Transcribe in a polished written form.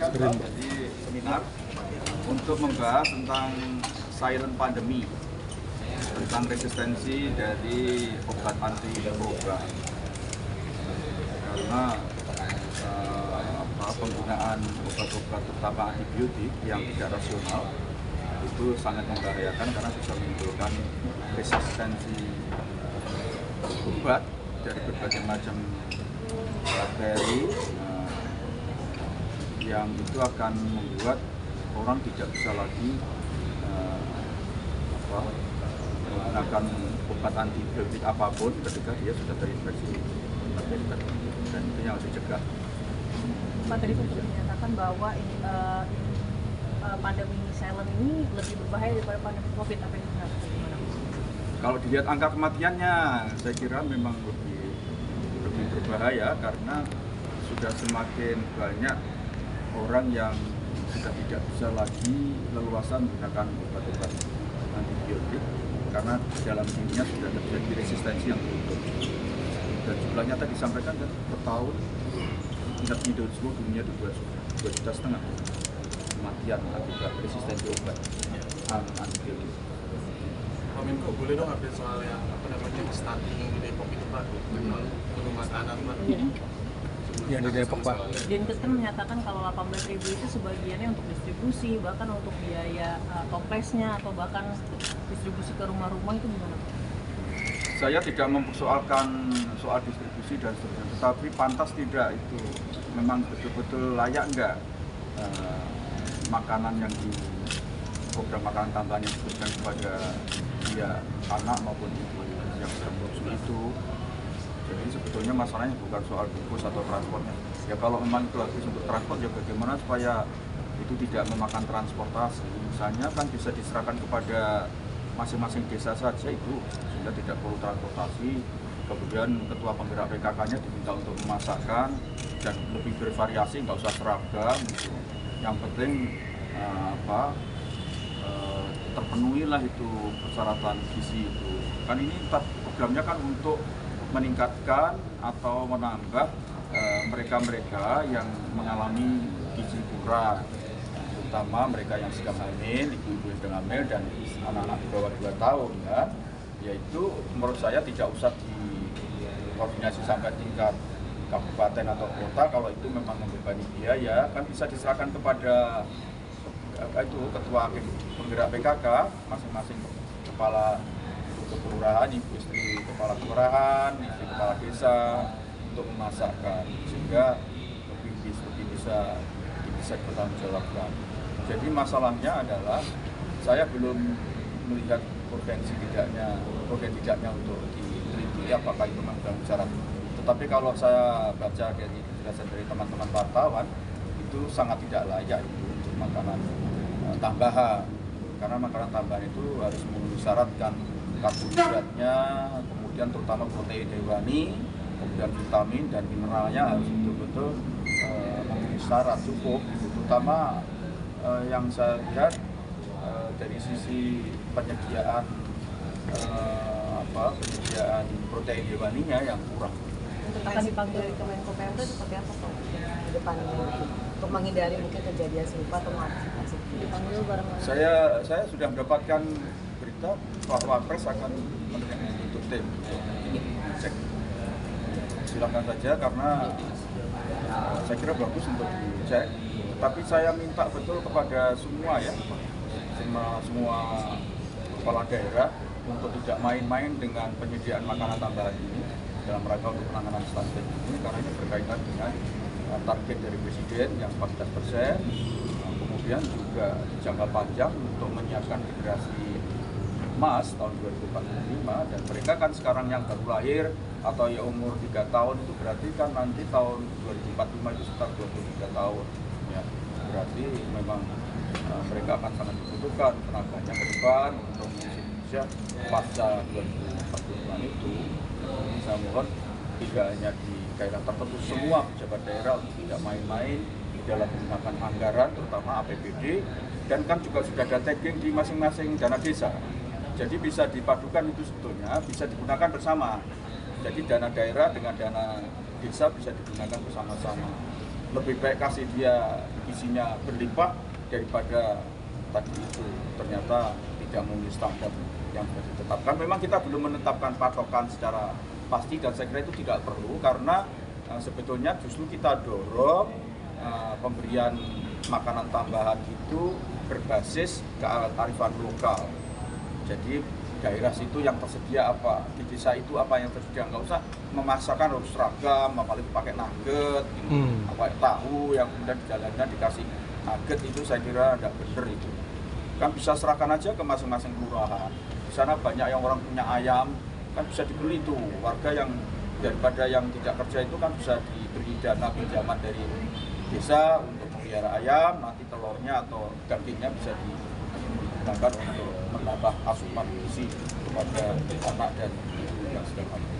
mengadakan jadi seminar untuk membahas tentang silent pandemi, tentang resistensi dari obat anti narkoba. Karena penggunaan obat-obat terutama antibiotik yang tidak rasional itu sangat membahayakan karena bisa menimbulkan resistensi obat dari berbagai macam bakteri yang itu akan membuat orang tidak bisa lagi menggunakan obat antibiotik apapun ketika dia sudah terinfeksi bakteri tadi, dan itu yang harus dicegah. Pak tadi sudah menyatakan bahwa ini, pandemi silent ini lebih berbahaya daripada pandemi COVID, apa yang benar? Kalau dilihat angka kematiannya, saya kira memang lebih berbahaya karena sudah semakin banyak orang yang sudah tidak bisa lagi leluasa menggunakan obat-obat antibiotik karena dalam dirinya sudah terjadi resistensi yang beruntung. Dan jumlahnya tadi disampaikan kan per tahun tingkat hidup seluruh dunia itu 2,5 juta kematian akibat resistensi obat antibiotik. Pak Menko, boleh dong update soal yang stunting yang di Depok itu Pak, rumah tahanan Pak? Yang di Depok Pak. Dinkes kan menyatakan kalau 18.000 itu sebagiannya untuk distribusi, bahkan untuk biaya toplesnya atau bahkan distribusi ke rumah-rumah, itu gimana Pak? Saya tidak mempersoalkan soal distribusi dan seterusnya, tetapi pantas tidak itu memang betul-betul layak enggak makanan yang di program makanan tambahan yang diberikan kepada dia anak maupun ibu yang sedang bungsu itu. Jadi sebetulnya masalahnya bukan soal bungkus atau transportnya. Ya kalau memang itu habis untuk transport, ya bagaimana supaya itu tidak memakan transportasi. Misalnya kan bisa diserahkan kepada masing-masing desa saja itu, sehingga tidak perlu transportasi. Kemudian ketua penggerak PKK-nya diminta untuk memasakkan dan lebih bervariasi, nggak usah seragam gitu. Yang penting terpenuhilah itu persyaratan gizi itu. Kan ini programnya kan untuk meningkatkan atau menambah mereka-mereka yang mengalami gizi kurang, terutama mereka yang sedang hamil, ibu-ibu yang sedang hamil dan anak-anak di bawah 2 tahun ya. Yaitu menurut saya tidak usah dikoordinasi sampai tingkat kabupaten atau kota. Kalau itu memang membebani biaya, kan bisa diserahkan kepada itu ketua penggerak PKK, masing-masing kepala kelurahan, ibu istri kepala kelurahan, istri kepala desa untuk memasakkan, sehingga lebih bisa dipertanggungjawabkan. Jadi masalahnya adalah saya belum melihat urgensi tidaknya untuk diteliti apakah itu memang syarat. Tetapi kalau saya baca dari penjelasan dari teman-teman wartawan, itu sangat tidak layak itu untuk makanan tambahan, karena makanan tambahan itu harus memenuhi syarat kan karbohidratnya, kemudian terutama protein hewani, kemudian vitamin dan mineralnya harus betul-betul memenuhi syarat cukup. Terutama yang saya lihat dari sisi penyediaan protein hewaninya yang kurang. Akan dipanggil ke Menko PMK seperti apa Pak ke depannya untuk menghindari mungkin kejadian serupa atau mengantisipasi? Dipanggil bareng-bareng. Saya sudah mendapatkan berita Pak Wapres akan membentuk tim untuk cek. Silakan saja karena saya kira bagus untuk dicek. Tapi saya minta betul kepada semua ya, semua kepala daerah untuk tidak main-main dengan penyediaan makanan tambahan ini dalam rangka untuk penanganan stunting ini, karena ini berkaitan dengan target dari Presiden yang 14%, kemudian juga jangka panjang untuk menyiapkan generasi emas tahun 2045, dan mereka kan sekarang yang baru lahir atau ya umur 3 tahun itu berarti kan nanti tahun 2045 itu sekitar 23 tahun ya, berarti memang mereka akan sangat dibutuhkan tenaganya ke depan untuk Indonesia pasca 2045 itu. Saya mohon tidak hanya di daerah tertentu, semua pejabat daerah untuk tidak main-main di dalam menggunakan anggaran, terutama APBD, dan kan juga sudah ada tagging di masing-masing dana desa. Jadi bisa dipadukan itu sebetulnya, bisa digunakan bersama. Jadi dana daerah dengan dana desa bisa digunakan bersama-sama. lebih baik kasih dia gizinya berlimpah daripada tadi itu ternyata tidak memenuhi standar yang sudah ditetapkan. Memang kita belum menetapkan patokan secara pasti dan saya kira itu tidak perlu karena sebetulnya justru kita dorong pemberian makanan tambahan itu berbasis kearifan lokal. Jadi daerah situ yang tersedia apa, di desa itu apa yang tersedia, nggak usah memaksakan harus seragam, apalagi pakai nugget, apa tahu yang kemudian di jalannya dikasih nugget, itu saya kira tidak benar itu. Kan bisa serahkan aja ke masing-masing kelurahan. Di sana banyak yang orang punya ayam, kan bisa dibeli tuh. Warga yang daripada yang tidak kerja itu kan bisa diberi dana pinjaman dari desa untuk memelihara ayam, nanti telurnya atau dagingnya bisa digunakan untuk menambah asupan gizi kepada anak dan ibu yang sedang hamil.